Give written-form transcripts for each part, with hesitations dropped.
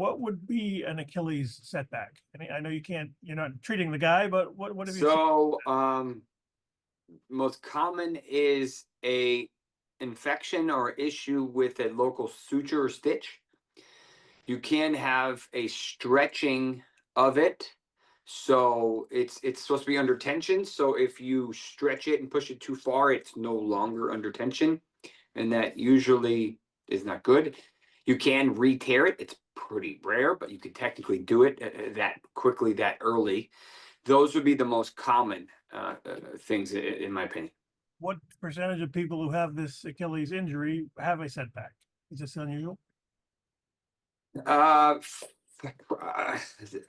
what would be an Achilles setback? I know you're not treating the guy, but what have you seen? So, most common is a infection or issue with a local suture or stitch. You can have a stretching of it. So it's supposed to be under tension. So if you stretch it and push it too far, it's no longer under tension. And that usually is not good. You can re-tear it. It's pretty rare, but you could technically do it that quickly, that early. Those would be the most common things, in my opinion. What percentage of people who have this Achilles injury have a setback? Is this unusual? Uh,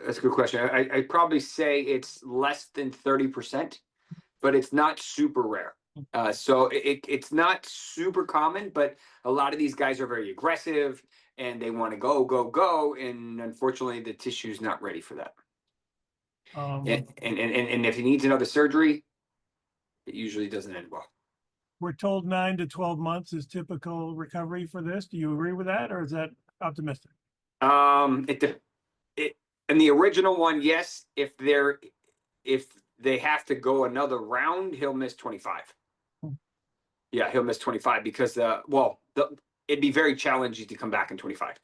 that's a good question. I'd probably say it's less than 30%, but it's not super rare. So it's not super common, but a lot of these guys are very aggressive and they want to go, go, go. And unfortunately, the tissue is not ready for that. And if he needs another surgery, it usually doesn't end well. We're told 9 to 12 months is typical recovery for this. Do you agree with that, or is that optimistic? It in the original one, yes. If they have to go another round, he'll miss 25. Yeah, he'll miss 25 because it'd be very challenging to come back in 25.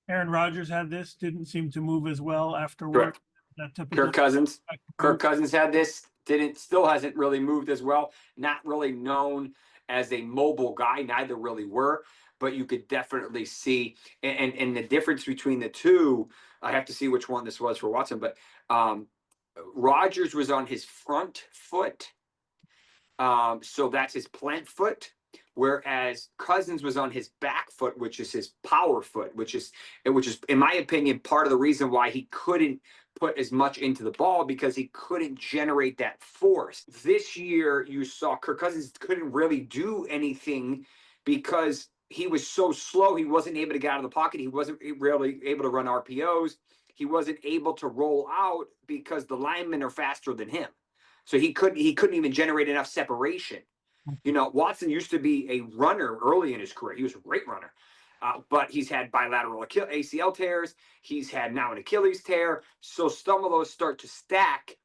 Aaron Rodgers had this, didn't seem to move as well afterward. Correct. That typical. Kirk Cousins had this, still hasn't really moved as well. Not really known as a mobile guy. Neither really were, but you could definitely see and the difference between the two. I have to see which one this was for Watson, but Rodgers was on his front foot. So that's his plant foot, whereas Cousins was on his back foot, which is his power foot, which is, in my opinion, part of the reason why he couldn't put as much into the ball, because he couldn't generate that force. This year, you saw Kirk Cousins couldn't really do anything because he was so slow. He wasn't able to get out of the pocket. He wasn't really able to run RPOs. He wasn't able to roll out because the linemen are faster than him. So he couldn't even generate enough separation. You know, Watson used to be a runner early in his career. He was a great runner. But he's had bilateral ACL tears. He's had now an Achilles tear. So some of those start to stack.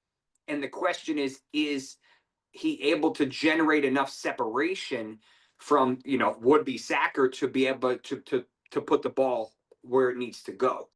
And the question is he able to generate enough separation from, would-be sacker to be able to put the ball where it needs to go?